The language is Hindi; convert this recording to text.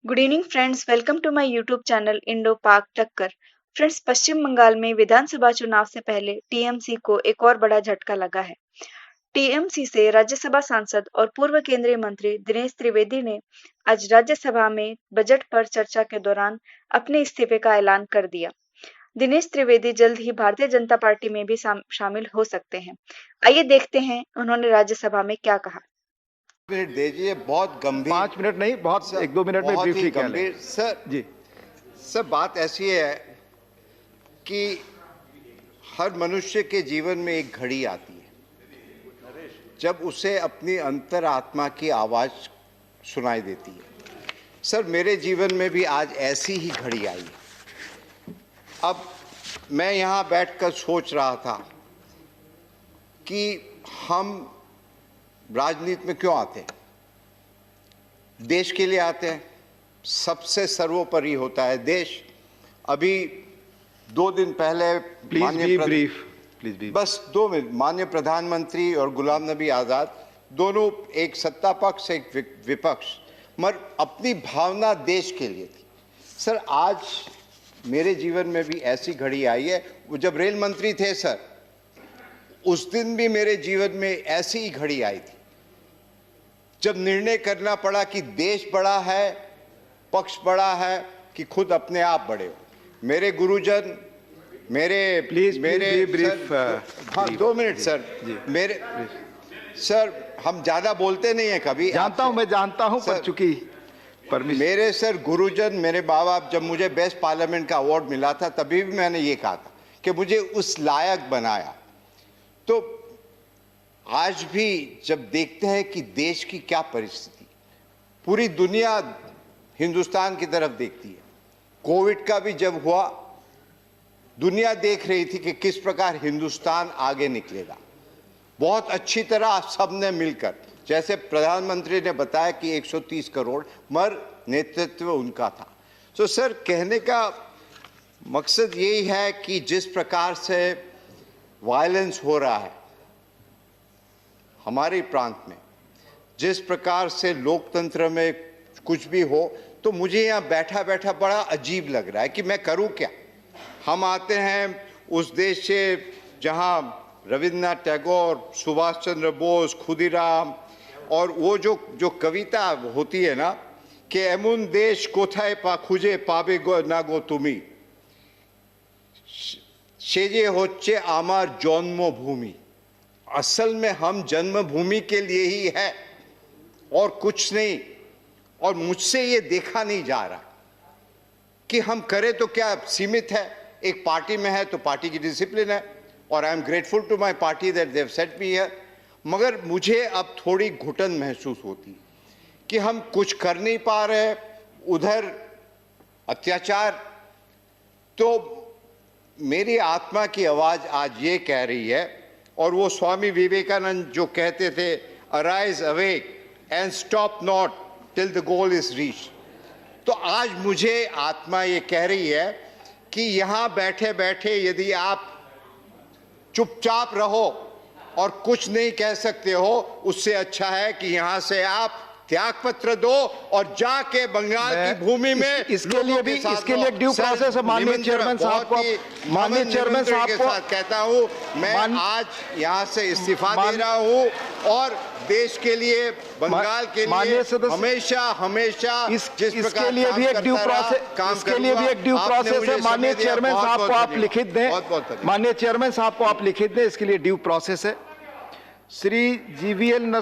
Good evening friends, welcome to my YouTube channel Indo Pak Takkar. Friends, पश्चिम बंगाल में विधानसभा चुनाव से पहले टीएमसी को एक और बड़ा झटका लगा है। टीएमसी से राज्यसभा सांसद और पूर्व केंद्रीय मंत्री दिनेश त्रिवेदी ने आज राज्यसभा में बजट पर चर्चा के दौरान अपने इस्तीफे का ऐलान कर दिया। दिनेश त्रिवेदी जल्द ही भारतीय जनता पार्टी में भी शामिल हो सकते हैं। आइए देखते हैं उन्होंने राज्यसभा में क्या कहा। मिनट दीजिए, बहुत गंभीर। 5 मिनट नहीं, बहुत सर, 1-2 मिनट में बहुत ही ब्रीफली कह गंभीर। लें। सर जी सर, बात ऐसी है कि हर मनुष्य के जीवन में एक घड़ी आती है जब उसे अपनी अंतरात्मा की आवाज सुनाई देती है। सर, मेरे जीवन में भी आज ऐसी ही घड़ी आई है। अब मैं यहाँ बैठकर सोच रहा था कि हम राजनीति में क्यों आते हैं। देश के लिए आते हैं, सबसे सर्वोपरि होता है देश। अभी 2 दिन पहले बस 2 मिनट, माननीय प्रधानमंत्री और गुलाम नबी आज़ाद दोनों, एक सत्ता पक्ष एक विपक्ष, मगर अपनी भावना देश के लिए थी। सर, आज मेरे जीवन में भी ऐसी घड़ी आई है। वो जब रेल मंत्री थे सर, उस दिन भी मेरे जीवन में ऐसी ही घड़ी आई थी जब निर्णय करना पड़ा कि देश बड़ा है, पक्ष बड़ा है कि खुद अपने आप बड़े हो। मेरे गुरुजन, हाँ 2 मिनट सर, सर हम ज्यादा बोलते नहीं है कभी। मैं जानता हूं पर चूंकि मेरे सर गुरुजन, मेरे माँ बाप, जब मुझे बेस्ट पार्लियामेंट का अवार्ड मिला था तभी भी मैंने ये कहा था कि मुझे उस लायक बनाया। तो आज भी जब देखते हैं कि देश की क्या परिस्थिति, पूरी दुनिया हिंदुस्तान की तरफ देखती है। कोविड का भी जब हुआ, दुनिया देख रही थी कि किस प्रकार हिंदुस्तान आगे निकलेगा। बहुत अच्छी तरह सबने मिलकर, जैसे प्रधानमंत्री ने बताया कि 130 करोड़, मगर नेतृत्व उनका था। तो सर, कहने का मकसद यही है कि जिस प्रकार से वायलेंस हो रहा है हमारे प्रांत में, जिस प्रकार से लोकतंत्र में कुछ भी हो, तो मुझे यहाँ बैठा बैठा बड़ा अजीब लग रहा है कि मैं करूँ क्या। हम आते हैं उस देश से जहाँ रविन्द्रनाथ टैगोर, सुभाष चंद्र बोस, खुदीराम, और वो जो कविता होती है ना कि एमुन देश कोथाय पा खुजे पाबे गो ना गो तुमी, सेजे होच्छे आमार जन्मभूमि। असल में हम जन्मभूमि के लिए ही है और कुछ नहीं। और मुझसे ये देखा नहीं जा रहा कि हम करें तो क्या सीमित है। एक पार्टी में है तो पार्टी की डिसिप्लिन है, और I am grateful to my party that they have set me here. मगर मुझे अब थोड़ी घुटन महसूस होती कि हम कुछ कर नहीं पा रहे, उधर अत्याचार। तो मेरी आत्मा की आवाज आज ये कह रही है, और वो स्वामी विवेकानंद जो कहते थे, arise awake and stop not till the goal is reach. तो आज मुझे आत्मा ये कह रही है कि यहाँ बैठे बैठे यदि आप चुपचाप रहो और कुछ नहीं कह सकते हो, उससे अच्छा है कि यहाँ से आप त्याग पत्र दो और जाके बंगाल की भूमि में इसके लिए ड्यू प्रोसेस है। माननीय चेयरमैन साहब को कहता हूँ, मैं आज यहाँ से इस्तीफा दे रहा हूँ और देश के लिए, बंगाल के लिए हमेशा इसके लिए भी एक ड्यू प्रोसेस है। माननीय चेयरमैन साहब को आप लिखित दें, माननीय चेयरमैन साहब को आप लिखित दें, इसके लिए ड्यू प्रोसेस है। श्री जीवीएल